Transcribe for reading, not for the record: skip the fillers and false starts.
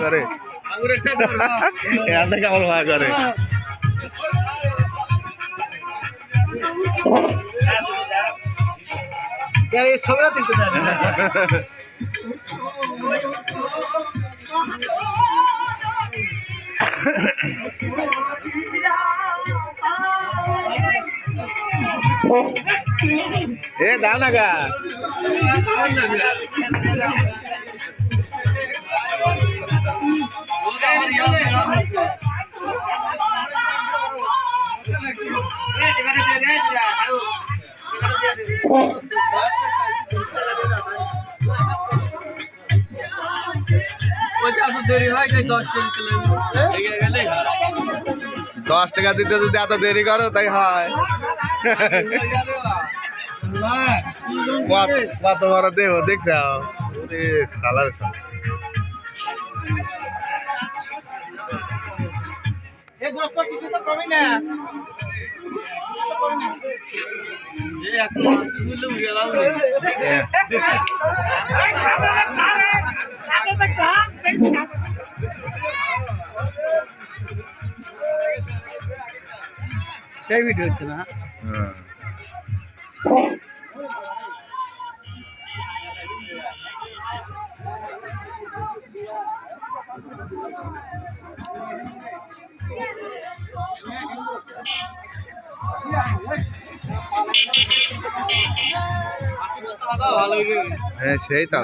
করে কেমন ভয় করে ছবিটা তুলতে জানি এ দাও না গা দেরি হয় 10 টাকা দিতে যদি এত দেরি করো তাই হয় কত বড় দেহ দেখছ সালার সেই ভিডিও হচ্ছে না হ্যাঁ সেই তো